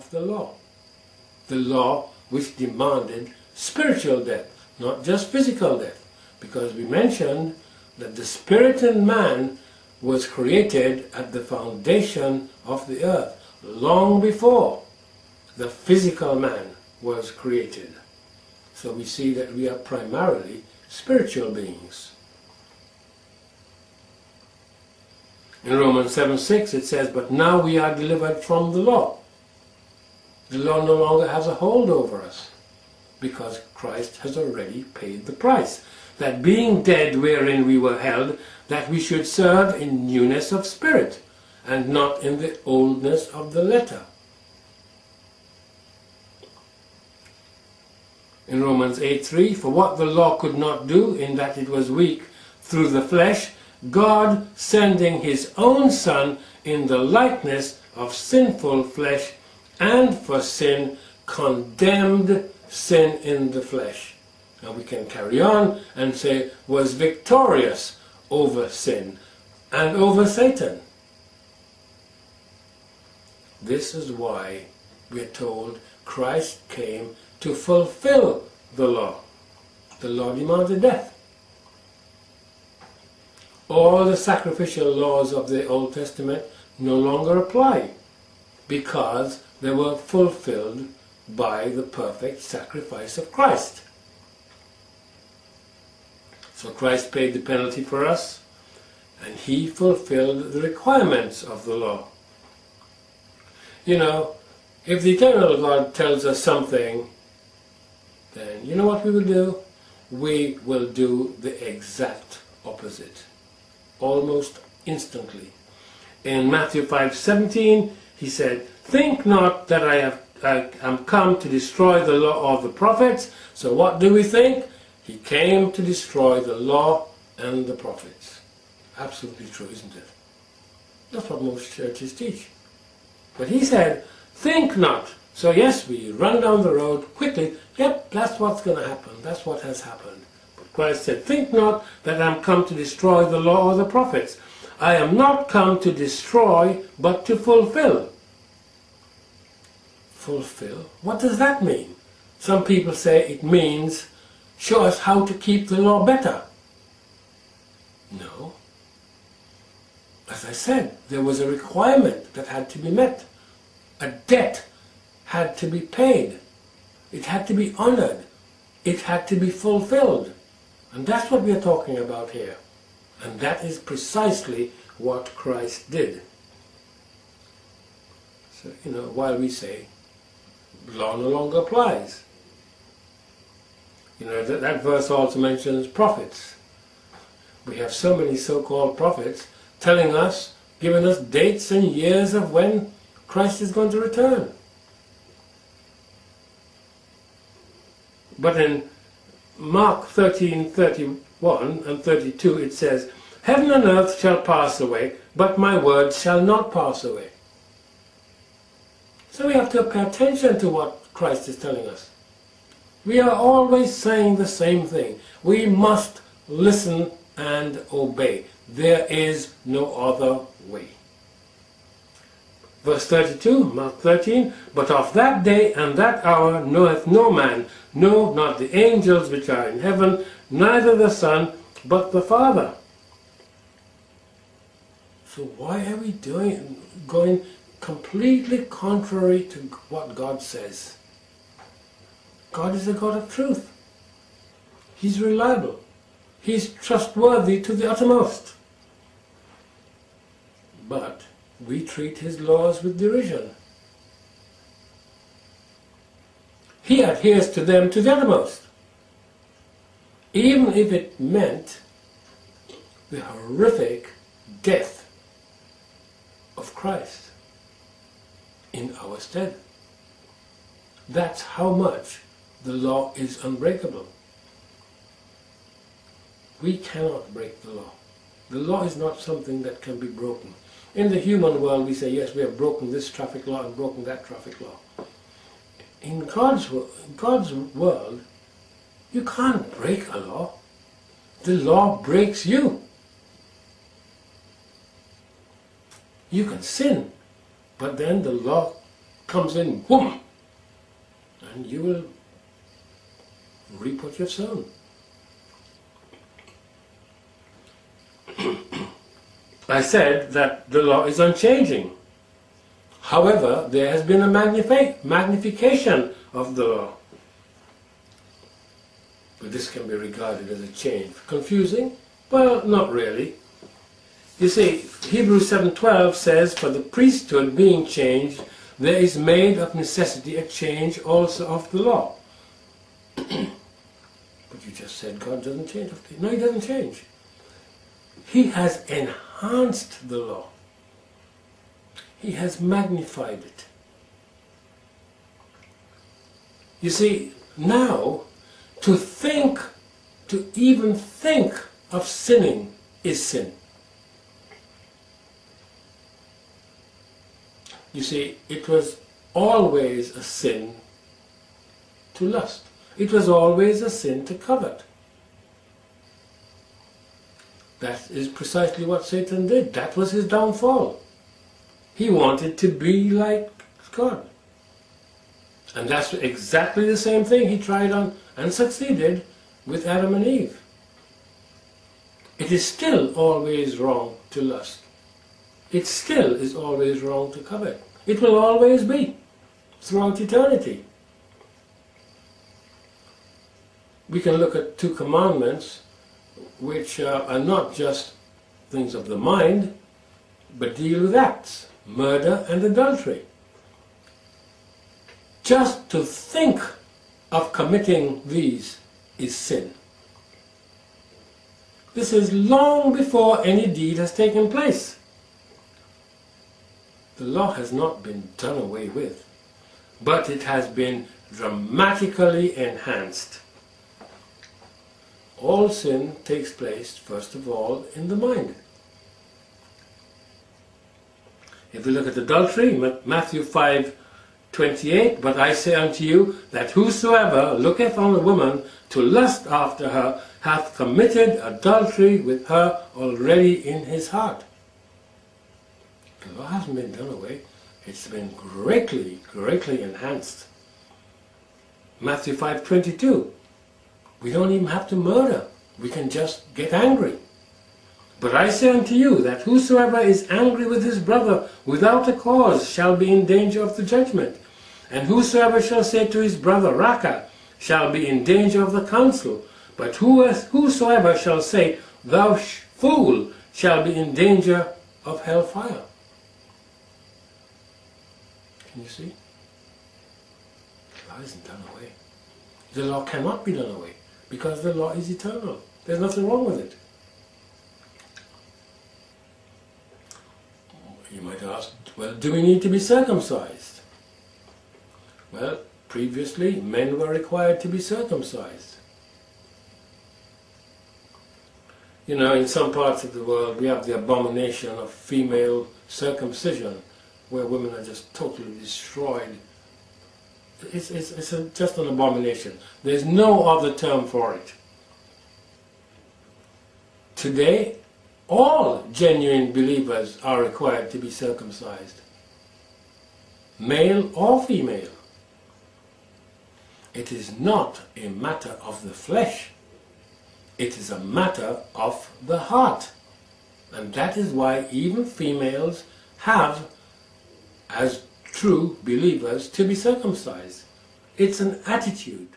of the law. The law which demanded spiritual death, not just physical death, because we mentioned that the spirit in man was created at the foundation of the earth, long before the physical man was created. So we see that we are primarily spiritual beings. In Romans 7:6 it says, "But now we are delivered from the law." The law no longer has a hold over us, because Christ has already paid the price. That being dead wherein we were held, that we should serve in newness of spirit, and not in the oldness of the letter. In Romans 8:3, "For what the law could not do, in that it was weak through the flesh, God, sending his own Son in the likeness of sinful flesh, and for sin, condemned sin in the flesh." Now we can carry on and say, was victorious over sin and over Satan. This is why we are told Christ came to fulfill the law. The law demanded death. All the sacrificial laws of the Old Testament no longer apply, because they were fulfilled by the perfect sacrifice of Christ. So Christ paid the penalty for us, and he fulfilled the requirements of the law. You know, if the eternal God tells us something, then you know what we will do? We will do the exact opposite, almost instantly. In Matthew 5:17, he said, "Think not that I am come to destroy the law of the prophets." So what do we think? He came to destroy the law and the prophets. Absolutely true, isn't it? That's what most churches teach. But he said, "Think not." So yes, we run down the road quickly. Yep, that's what's going to happen. That's what has happened. But Christ said, "Think not that I am come to destroy the law or the prophets. I am not come to destroy, but to fulfill." Fulfill? What does that mean? Some people say it means, show us how to keep the law better. No. As I said, there was a requirement that had to be met. A debt had to be paid. It had to be honored. It had to be fulfilled. And that's what we are talking about here. And that is precisely what Christ did. So, while we say, law no longer applies. That verse also mentions prophets. We have so many so-called prophets telling us, giving us dates and years of when Christ is going to return. But in Mark 13:31 and 32 it says, "Heaven and earth shall pass away, but my words shall not pass away." So we have to pay attention to what Christ is telling us. We are always saying the same thing. We must listen and obey. There is no other way. Verse 32, Mark 13, "But of that day and that hour knoweth no man, no, not the angels which are in heaven, neither the Son, but the Father." So why are we going completely contrary to what God says? God is a God of truth. He's reliable. He's trustworthy to the uttermost. But we treat his laws with derision. He adheres to them to the uttermost, even if it meant the horrific death of Christ in our stead. That's how much the law is unbreakable. We cannot break the law. The law is not something that can be broken. In the human world we say, yes, we have broken this traffic law and broken that traffic law. In God's world, you can't break a law. The law breaks you. You can sin, but then the law comes in, boom, and you will reap what you've sown. I said that the law is unchanging. However, there has been a magnification of the law. But this can be regarded as a change. Confusing? Well, not really. You see, Hebrews 7:12 says, "For the priesthood being changed, there is made of necessity a change also of the law." But you just said God doesn't change. No, He doesn't change. He has enhanced the law. He has magnified it. You see, now, to even think of sinning is sin. You see, it was always a sin to lust. It was always a sin to covet. That is precisely what Satan did. That was his downfall. He wanted to be like God. And that's exactly the same thing he tried on and succeeded with Adam and Eve. It is still always wrong to lust. It still is always wrong to covet. It will always be, throughout eternity. We can look at 2 commandments which are not just things of the mind, but deal with acts, murder and adultery. Just to think of committing these is sin. This is long before any deed has taken place. The law has not been done away with, but it has been dramatically enhanced. All sin takes place, first of all, in the mind. If we look at adultery, Matthew 5:28, "But I say unto you, that whosoever looketh on a woman to lust after her, hath committed adultery with her already in his heart." The law hasn't been done away. It's been greatly, greatly enhanced. Matthew 5:22, we don't even have to murder. We can just get angry. "But I say unto you, that whosoever is angry with his brother without a cause shall be in danger of the judgment. And whosoever shall say to his brother, Raca, shall be in danger of the council. But whosoever shall say, Thou fool, shall be in danger of hellfire." Can you see? The law isn't done away. The law cannot be done away, because the law is eternal. There's nothing wrong with it. You might ask, well, do we need to be circumcised? Well, previously, men were required to be circumcised. You know, in some parts of the world, we have the abomination of female circumcision, where women are just totally destroyed. It's just an abomination. There's no other term for it. Today, all genuine believers are required to be circumcised, male or female. It is not a matter of the flesh. It is a matter of the heart. And that is why even females have, as true believers, to be circumcised. It's an attitude.